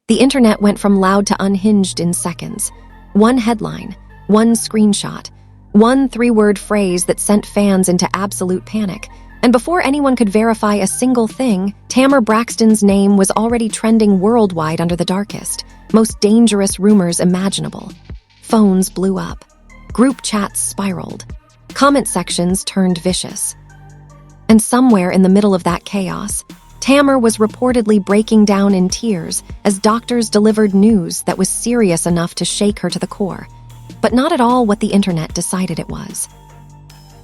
The internet went from loud to unhinged in seconds. One headline, one screenshot, one three-word phrase that sent fans into absolute panic. And before anyone could verify a single thing, Tamar Braxton's name was already trending worldwide under the darkest, most dangerous rumors imaginable. Phones blew up. Group chats spiraled. Comment sections turned vicious. And somewhere in the middle of that chaos, Tamar was reportedly breaking down in tears as doctors delivered news that was serious enough to shake her to the core, but not at all what the internet decided it was.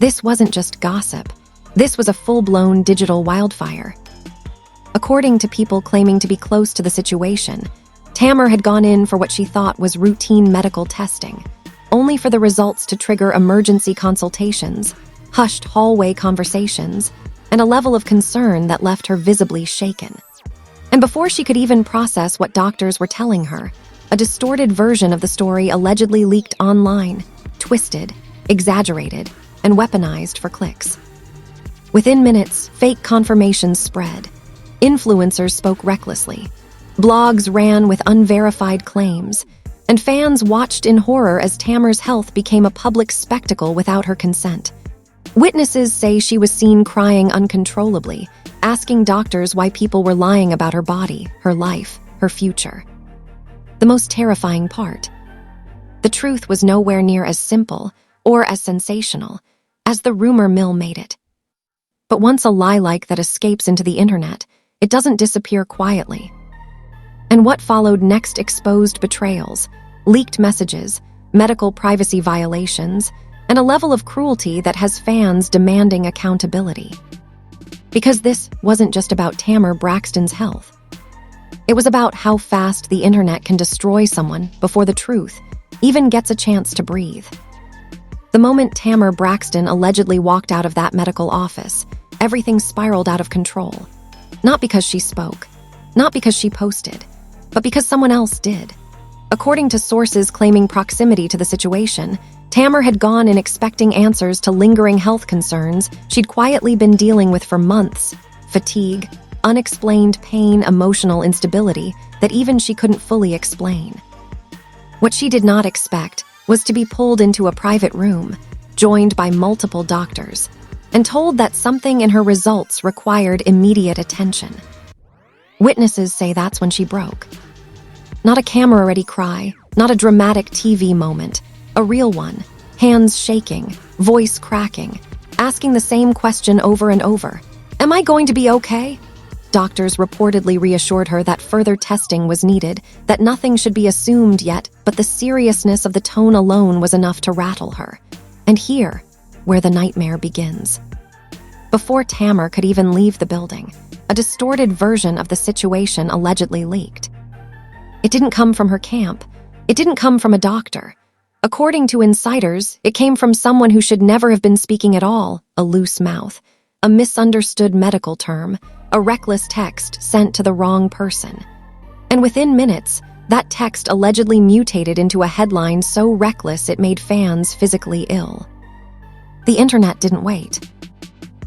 This wasn't just gossip. This was a full-blown digital wildfire. According to people claiming to be close to the situation, Tamar had gone in for what she thought was routine medical testing, only for the results to trigger emergency consultations, hushed hallway conversations, and a level of concern that left her visibly shaken. And before she could even process what doctors were telling her, a distorted version of the story allegedly leaked online, twisted, exaggerated, and weaponized for clicks. Within minutes, fake confirmations spread. Influencers spoke recklessly. Blogs ran with unverified claims, and fans watched in horror as Tamar's health became a public spectacle without her consent. Witnesses say she was seen crying uncontrollably, asking doctors why people were lying about her body, her life, her future. The most terrifying part: the truth was nowhere near as simple or as sensational as the rumor mill made it. But once a lie like that escapes into the internet, it doesn't disappear quietly. And what followed next exposed betrayals, leaked messages, medical privacy violations, and a level of cruelty that has fans demanding accountability. Because this wasn't just about Tamar Braxton's health. It was about how fast the internet can destroy someone before the truth even gets a chance to breathe. The moment Tamar Braxton allegedly walked out of that medical office, everything spiraled out of control. Not because she spoke, not because she posted, but because someone else did. According to sources claiming proximity to the situation, Tamar had gone in expecting answers to lingering health concerns she'd quietly been dealing with for months: fatigue, unexplained pain, emotional instability that even she couldn't fully explain. What she did not expect was to be pulled into a private room, joined by multiple doctors, and told that something in her results required immediate attention. Witnesses say that's when she broke. Not a camera-ready cry, not a dramatic TV moment, a real one, hands shaking, voice cracking, asking the same question over and over. "Am I going to be okay?" Doctors reportedly reassured her that further testing was needed, that nothing should be assumed yet, but the seriousness of the tone alone was enough to rattle her. And here, where the nightmare begins. Before Tamar could even leave the building, a distorted version of the situation allegedly leaked. It didn't come from her camp. It didn't come from a doctor. According to insiders, it came from someone who should never have been speaking at all: a loose mouth, a misunderstood medical term, a reckless text sent to the wrong person. And within minutes, that text allegedly mutated into a headline so reckless it made fans physically ill. The internet didn't wait.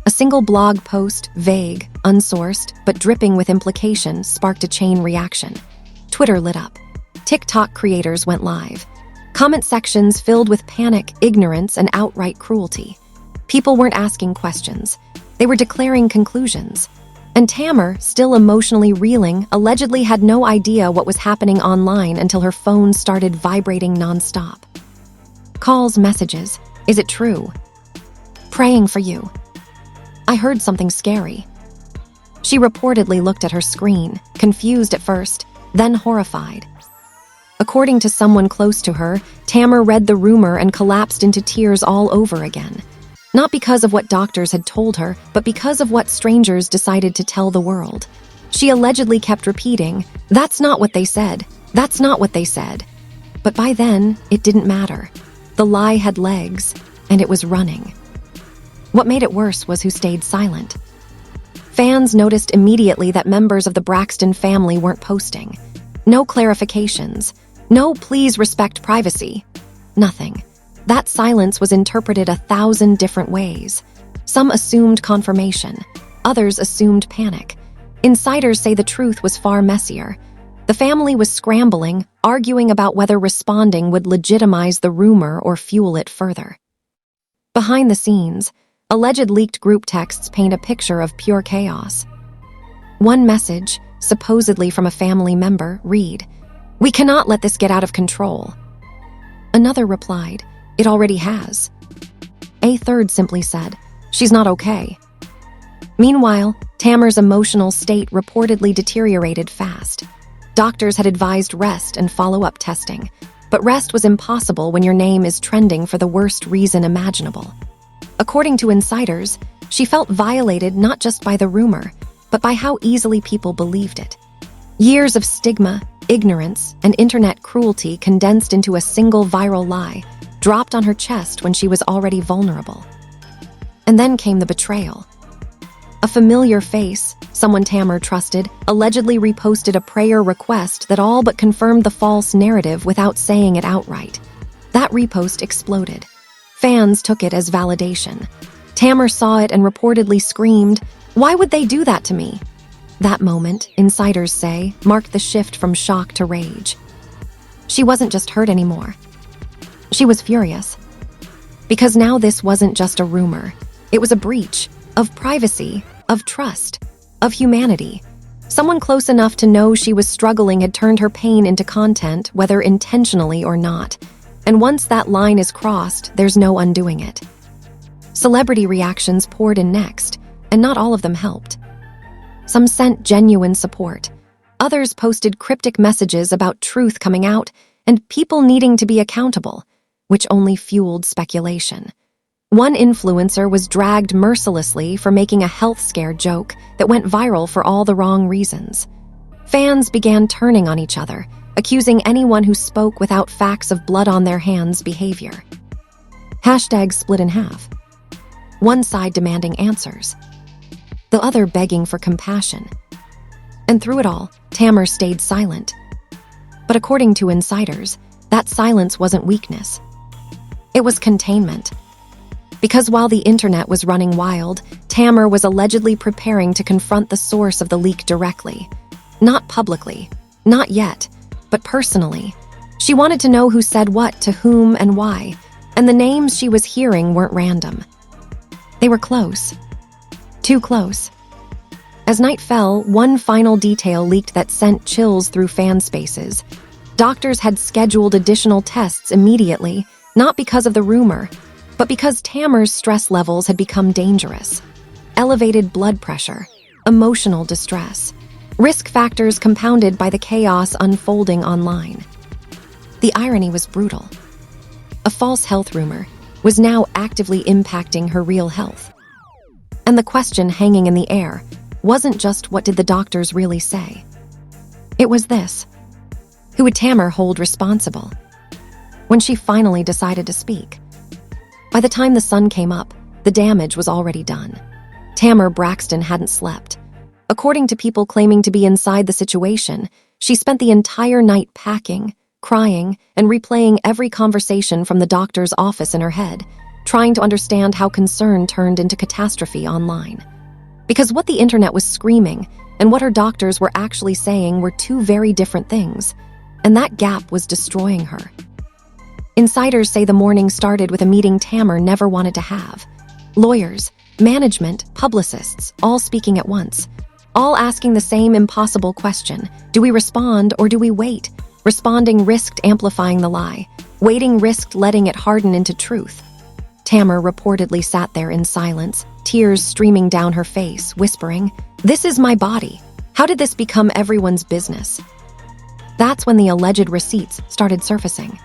A single blog post, vague, unsourced, but dripping with implication, sparked a chain reaction. Twitter lit up. TikTok creators went live. Comment sections filled with panic, ignorance, and outright cruelty. People weren't asking questions. They were declaring conclusions. And Tamar, still emotionally reeling, allegedly had no idea what was happening online until her phone started vibrating nonstop. Calls, messages. Is it true? Praying for you. I heard something scary. She reportedly looked at her screen, confused at first, then horrified. According to someone close to her, Tamar read the rumor and collapsed into tears all over again. Not because of what doctors had told her, but because of what strangers decided to tell the world. She allegedly kept repeating, "That's not what they said. That's not what they said." But by then, it didn't matter. The lie had legs, and it was running. What made it worse was who stayed silent. Fans noticed immediately that members of the Braxton family weren't posting. No clarifications. No "please respect privacy." Nothing. That silence was interpreted 1,000 different ways. Some assumed confirmation. Others assumed panic. Insiders say the truth was far messier. The family was scrambling, arguing about whether responding would legitimize the rumor or fuel it further. Behind the scenes, alleged leaked group texts paint a picture of pure chaos. One message, supposedly from a family member, read, "We cannot let this get out of control." Another replied, "It already has." A third simply said, "She's not okay." Meanwhile, Tamar's emotional state reportedly deteriorated fast. Doctors had advised rest and follow-up testing, but rest was impossible when your name is trending for the worst reason imaginable. According to insiders, she felt violated not just by the rumor, but by how easily people believed it. Years of stigma, ignorance, and internet cruelty condensed into a single viral lie dropped on her chest when she was already vulnerable. And then came the betrayal. A familiar face, someone Tamar trusted, allegedly reposted a prayer request that all but confirmed the false narrative without saying it outright. That repost exploded. Fans took it as validation. Tamar saw it and reportedly screamed, "Why would they do that to me?" That moment, insiders say, marked the shift from shock to rage. She wasn't just hurt anymore. She was furious. Because now this wasn't just a rumor. It was a breach of privacy, of trust, of humanity. Someone close enough to know she was struggling had turned her pain into content, whether intentionally or not. And once that line is crossed, there's no undoing it. Celebrity reactions poured in next, and not all of them helped. Some sent genuine support. Others posted cryptic messages about truth coming out and people needing to be accountable, which only fueled speculation. One influencer was dragged mercilessly for making a health scare joke that went viral for all the wrong reasons. Fans began turning on each other, accusing anyone who spoke without facts of blood on their hands behavior. Hashtags split in half. One side demanding answers, the other begging for compassion. And through it all, Tamar stayed silent. But according to insiders, that silence wasn't weakness. It was containment. Because while the internet was running wild, Tamar was allegedly preparing to confront the source of the leak directly. Not publicly, not yet, but personally. She wanted to know who said what to whom and why, and the names she was hearing weren't random. They were close. Too close. As night fell, one final detail leaked that sent chills through fan spaces. Doctors had scheduled additional tests immediately, not because of the rumor, but because Tamar's stress levels had become dangerous. Elevated blood pressure, emotional distress, risk factors compounded by the chaos unfolding online. The irony was brutal. A false health rumor was now actively impacting her real health. And the question hanging in the air wasn't just what did the doctors really say. It was this: who would Tamar hold responsible? When she finally decided to speak, by the time the sun came up, the damage was already done. Tamar Braxton hadn't slept. According to people claiming to be inside the situation, she spent the entire night packing, crying, and replaying every conversation from the doctor's office in her head, trying to understand how concern turned into catastrophe online. Because what the internet was screaming and what her doctors were actually saying were two very different things, and that gap was destroying her. Insiders say the morning started with a meeting Tamar never wanted to have. Lawyers, management, publicists, all speaking at once. All asking the same impossible question: do we respond or do we wait? Responding risked amplifying the lie. Waiting risked letting it harden into truth. Tamar reportedly sat there in silence, tears streaming down her face, whispering, "This is my body. How did this become everyone's business?" That's when the alleged receipts started surfacing.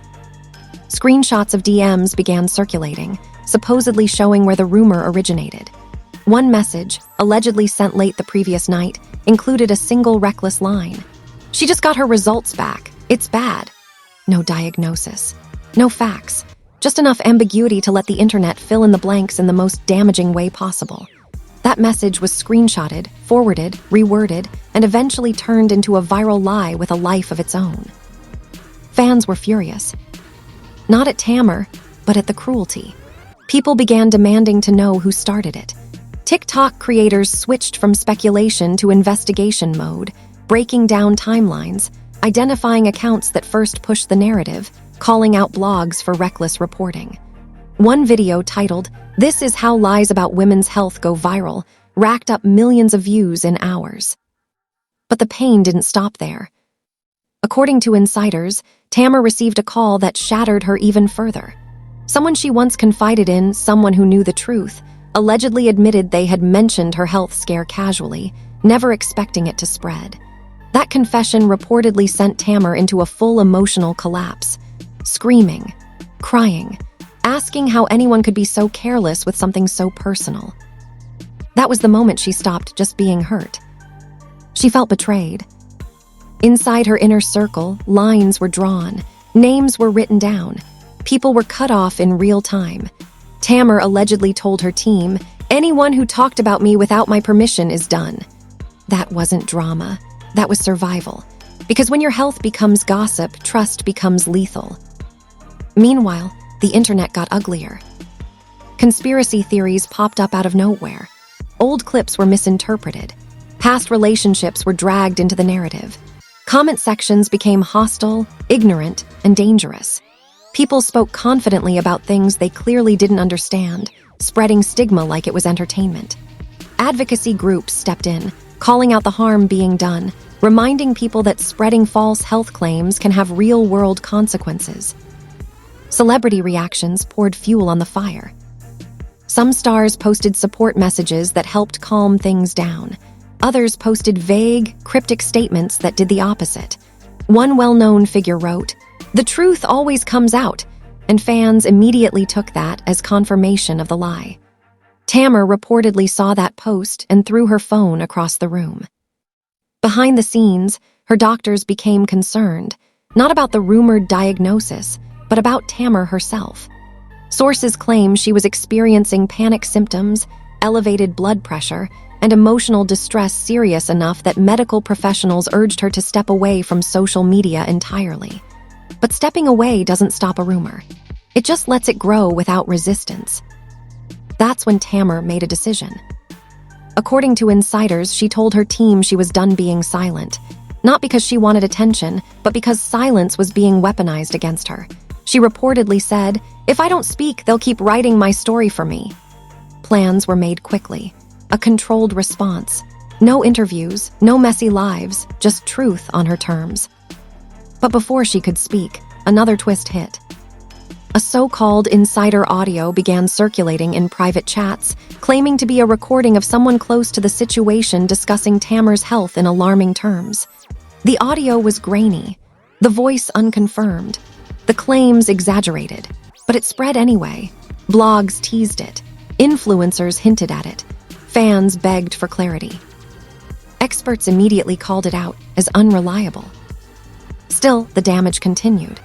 Screenshots of DMs began circulating, supposedly showing where the rumor originated. One message, allegedly sent late the previous night, included a single reckless line. "She just got her results back. It's bad." No diagnosis. No facts. Just enough ambiguity to let the internet fill in the blanks in the most damaging way possible. That message was screenshotted, forwarded, reworded, and eventually turned into a viral lie with a life of its own. Fans were furious. Not at Tamar, but at the cruelty. People began demanding to know who started it. TikTok creators switched from speculation to investigation mode, breaking down timelines, identifying accounts that first pushed the narrative, calling out blogs for reckless reporting. One video titled, "This is how lies about women's health go viral," racked up millions of views in hours. But the pain didn't stop there. According to insiders, Tamar received a call that shattered her even further. Someone she once confided in, someone who knew the truth, allegedly admitted they had mentioned her health scare casually, never expecting it to spread. That confession reportedly sent Tamar into a full emotional collapse, screaming, crying, asking how anyone could be so careless with something so personal. That was the moment she stopped just being hurt. She felt betrayed. Inside her inner circle, lines were drawn, names were written down, people were cut off in real time. Tamar allegedly told her team, "Anyone who talked about me without my permission is done." That wasn't drama. That was survival. Because when your health becomes gossip, trust becomes lethal. Meanwhile, the internet got uglier. Conspiracy theories popped up out of nowhere. Old clips were misinterpreted. Past relationships were dragged into the narrative. Comment sections became hostile, ignorant, and dangerous. People spoke confidently about things they clearly didn't understand, spreading stigma like it was entertainment. Advocacy groups stepped in, calling out the harm being done, reminding people that spreading false health claims can have real-world consequences. Celebrity reactions poured fuel on the fire. Some stars posted support messages that helped calm things down. Others posted vague, cryptic statements that did the opposite. One well-known figure wrote, "The truth always comes out," and fans immediately took that as confirmation of the lie. Tamar reportedly saw that post and threw her phone across the room. Behind the scenes, her doctors became concerned, not about the rumored diagnosis, but about Tamar herself. Sources claim she was experiencing panic symptoms, elevated blood pressure, and emotional distress serious enough that medical professionals urged her to step away from social media entirely. But stepping away doesn't stop a rumor. It just lets it grow without resistance. That's when Tamar made a decision. According to insiders, she told her team she was done being silent, not because she wanted attention, but because silence was being weaponized against her. She reportedly said, "If I don't speak, they'll keep writing my story for me." Plans were made quickly. A controlled response. No interviews, no messy lives, just truth on her terms. But before she could speak, another twist hit. A so-called insider audio began circulating in private chats, claiming to be a recording of someone close to the situation discussing Tamar's health in alarming terms. The audio was grainy, the voice unconfirmed, the claims exaggerated, but it spread anyway. Blogs teased it, influencers hinted at it, fans begged for clarity. Experts immediately called it out as unreliable. Still, the damage continued.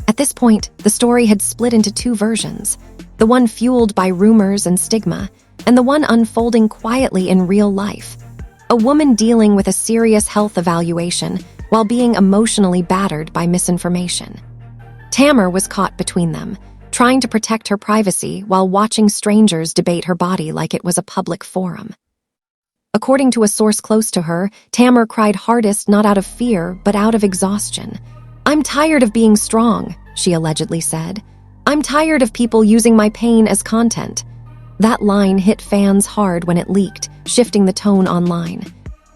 At this point, the story had split into two versions, the one fueled by rumors and stigma, and the one unfolding quietly in real life. A woman dealing with a serious health evaluation while being emotionally battered by misinformation. Tamar was caught between them, trying to protect her privacy while watching strangers debate her body like it was a public forum. According to a source close to her, Tamar cried hardest not out of fear, but out of exhaustion. "I'm tired of being strong," she allegedly said. "I'm tired of people using my pain as content." That line hit fans hard when it leaked, shifting the tone online.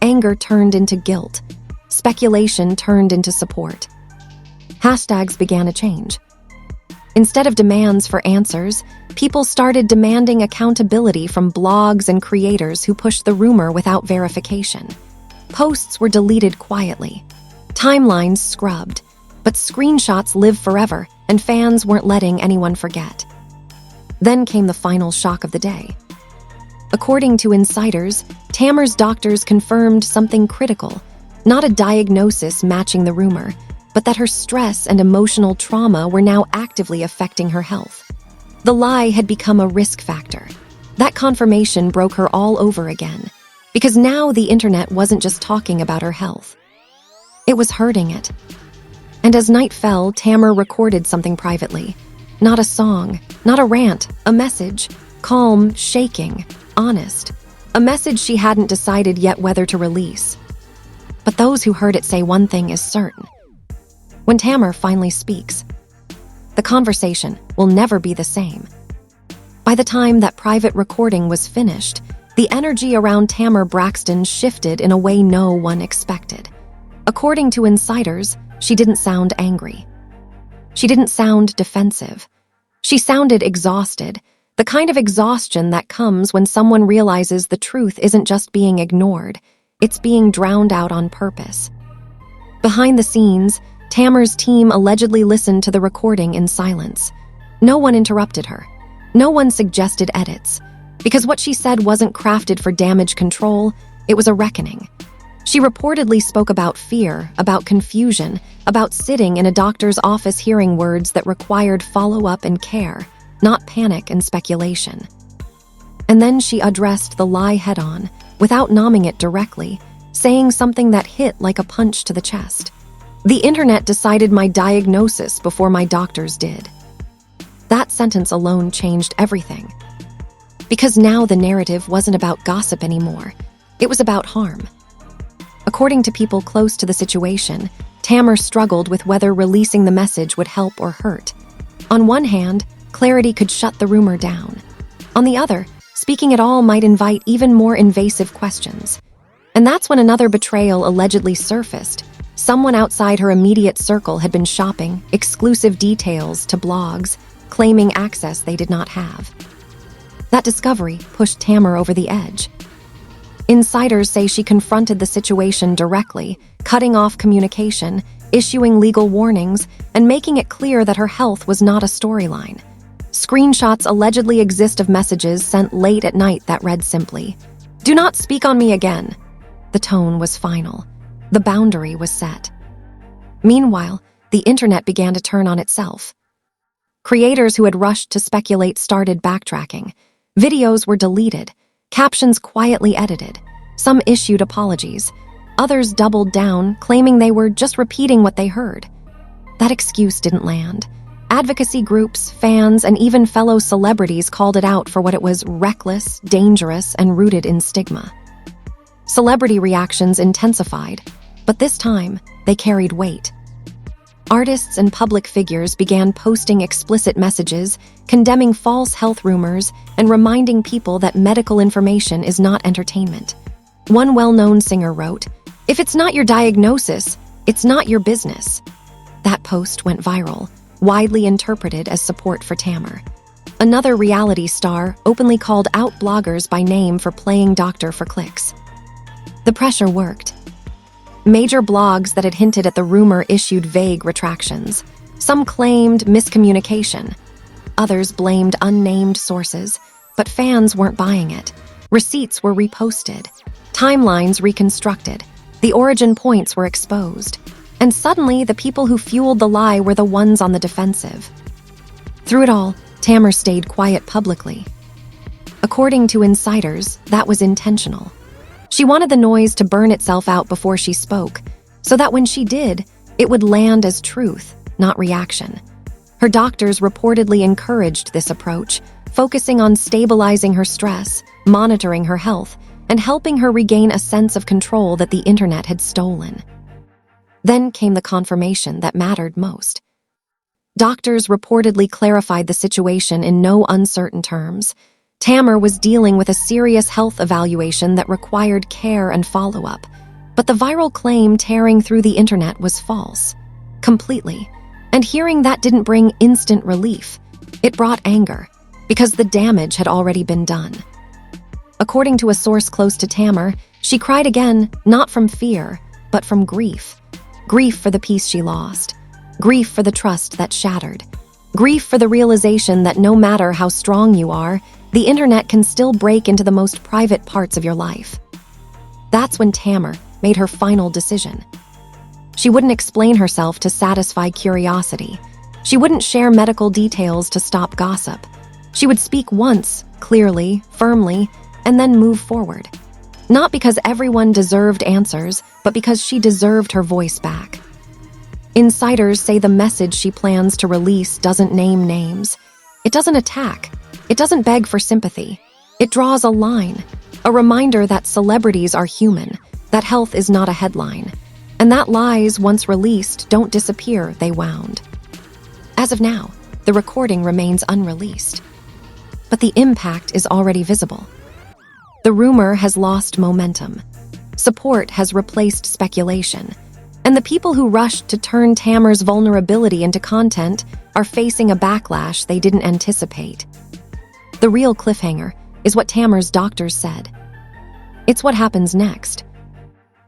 Anger turned into guilt. Speculation turned into support. Hashtags began to change. Instead of demands for answers, people started demanding accountability from blogs and creators who pushed the rumor without verification. Posts were deleted quietly. Timelines scrubbed. But screenshots live forever, and fans weren't letting anyone forget. Then came the final shock of the day. According to insiders, Tamar's doctors confirmed something critical, not a diagnosis matching the rumor, but that her stress and emotional trauma were now actively affecting her health. The lie had become a risk factor. That confirmation broke her all over again, because now the internet wasn't just talking about her health. It was hurting it. And as night fell, Tamar recorded something privately. Not a song, not a rant, a message. Calm, shaking, honest. A message she hadn't decided yet whether to release. But those who heard it say one thing is certain. When Tamar finally speaks, the conversation will never be the same. By the time that private recording was finished, the energy around Tamar Braxton shifted in a way no one expected. According to insiders, she didn't sound angry. She didn't sound defensive. She sounded exhausted, the kind of exhaustion that comes when someone realizes the truth isn't just being ignored, it's being drowned out on purpose. Behind the scenes, Tamar's team allegedly listened to the recording in silence. No one interrupted her. No one suggested edits. Because what she said wasn't crafted for damage control, it was a reckoning. She reportedly spoke about fear, about confusion, about sitting in a doctor's office hearing words that required follow-up and care, not panic and speculation. And then she addressed the lie head-on, without nomming it directly, saying something that hit like a punch to the chest. The internet decided my diagnosis before my doctors did. That sentence alone changed everything. Because now the narrative wasn't about gossip anymore. It was about harm. According to people close to the situation, Tamar struggled with whether releasing the message would help or hurt. On one hand, clarity could shut the rumor down. On the other, speaking at all might invite even more invasive questions. And that's when another betrayal allegedly surfaced. Someone outside her immediate circle had been shopping exclusive details to blogs, claiming access they did not have. That discovery pushed Tamar over the edge. Insiders say she confronted the situation directly, cutting off communication, issuing legal warnings, and making it clear that her health was not a storyline. Screenshots allegedly exist of messages sent late at night that read simply, "Do not speak on me again." The tone was final. The boundary was set. Meanwhile, the internet began to turn on itself. Creators who had rushed to speculate started backtracking. Videos were deleted, captions quietly edited. Some issued apologies. Others doubled down, claiming they were just repeating what they heard. That excuse didn't land. Advocacy groups, fans, and even fellow celebrities called it out for what it was: reckless, dangerous, and rooted in stigma. Celebrity reactions intensified, but this time, they carried weight. Artists and public figures began posting explicit messages, condemning false health rumors, and reminding people that medical information is not entertainment. One well-known singer wrote, "If it's not your diagnosis, it's not your business." That post went viral, widely interpreted as support for Tamar. Another reality star openly called out bloggers by name for playing doctor for clicks. The pressure worked. Major blogs that had hinted at the rumor issued vague retractions. Some claimed miscommunication. Others blamed unnamed sources, but fans weren't buying it. Receipts were reposted. Timelines reconstructed. The origin points were exposed. And suddenly, the people who fueled the lie were the ones on the defensive. Through it all, Tamar stayed quiet publicly. According to insiders, that was intentional. She wanted the noise to burn itself out before she spoke, so that when she did, it would land as truth, not reaction. Her doctors reportedly encouraged this approach, focusing on stabilizing her stress, monitoring her health, and helping her regain a sense of control that the internet had stolen. Then came the confirmation that mattered most. Doctors reportedly clarified the situation in no uncertain terms. Tamar was dealing with a serious health evaluation that required care and follow-up, but the viral claim tearing through the internet was false. Completely. And hearing that didn't bring instant relief. It brought anger, because the damage had already been done. According to a source close to Tamar, she cried again, not from fear, but from grief. Grief for the peace she lost. Grief for the trust that shattered. Grief for the realization that no matter how strong you are, the internet can still break into the most private parts of your life. That's when Tamar made her final decision. She wouldn't explain herself to satisfy curiosity. She wouldn't share medical details to stop gossip. She would speak once, clearly, firmly, and then move forward. Not because everyone deserved answers, but because she deserved her voice back. Insiders say the message she plans to release doesn't name names. It doesn't attack. It doesn't beg for sympathy. It draws a line, a reminder that celebrities are human, that health is not a headline, and that lies, once released, don't disappear, they wound. As of now, the recording remains unreleased. But the impact is already visible. The rumor has lost momentum. Support has replaced speculation. And the people who rushed to turn Tamar's vulnerability into content are facing a backlash they didn't anticipate. The real cliffhanger is what Tamar's doctors said. It's what happens next.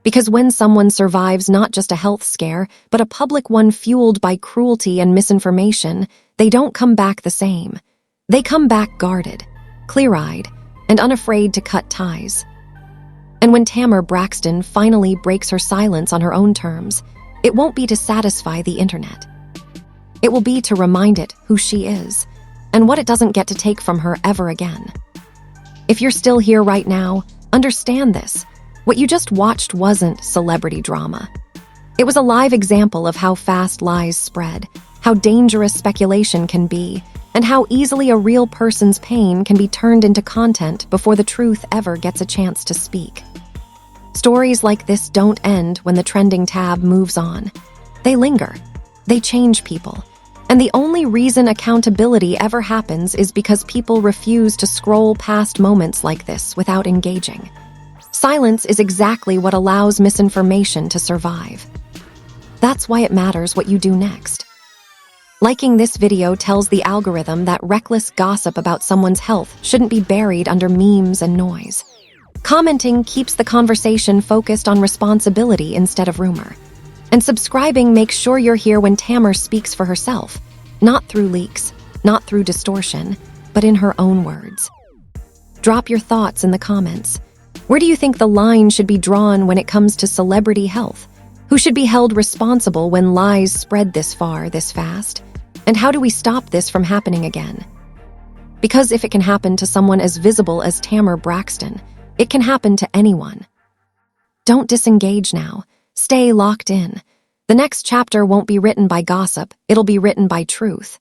Because when someone survives not just a health scare, but a public one fueled by cruelty and misinformation, they don't come back the same. They come back guarded, clear-eyed, and unafraid to cut ties. And when Tamar Braxton finally breaks her silence on her own terms, it won't be to satisfy the internet. It will be to remind it who she is, and what it doesn't get to take from her ever again. If you're still here right now, understand this. What you just watched wasn't celebrity drama. It was a live example of how fast lies spread, how dangerous speculation can be, and how easily a real person's pain can be turned into content before the truth ever gets a chance to speak. Stories like this don't end when the trending tab moves on. They linger. They change people. And the only reason accountability ever happens is because people refuse to scroll past moments like this without engaging. Silence is exactly what allows misinformation to survive. That's why it matters what you do next. Liking this video tells the algorithm that reckless gossip about someone's health shouldn't be buried under memes and noise. Commenting keeps the conversation focused on responsibility instead of rumor. And subscribing makes sure you're here when Tamar speaks for herself, not through leaks, not through distortion, but in her own words. Drop your thoughts in the comments. Where do you think the line should be drawn when it comes to celebrity health? Who should be held responsible when lies spread this far, this fast? And how do we stop this from happening again? Because if it can happen to someone as visible as Tamar Braxton, it can happen to anyone. Don't disengage now. Stay locked in. The next chapter won't be written by gossip, it'll be written by truth.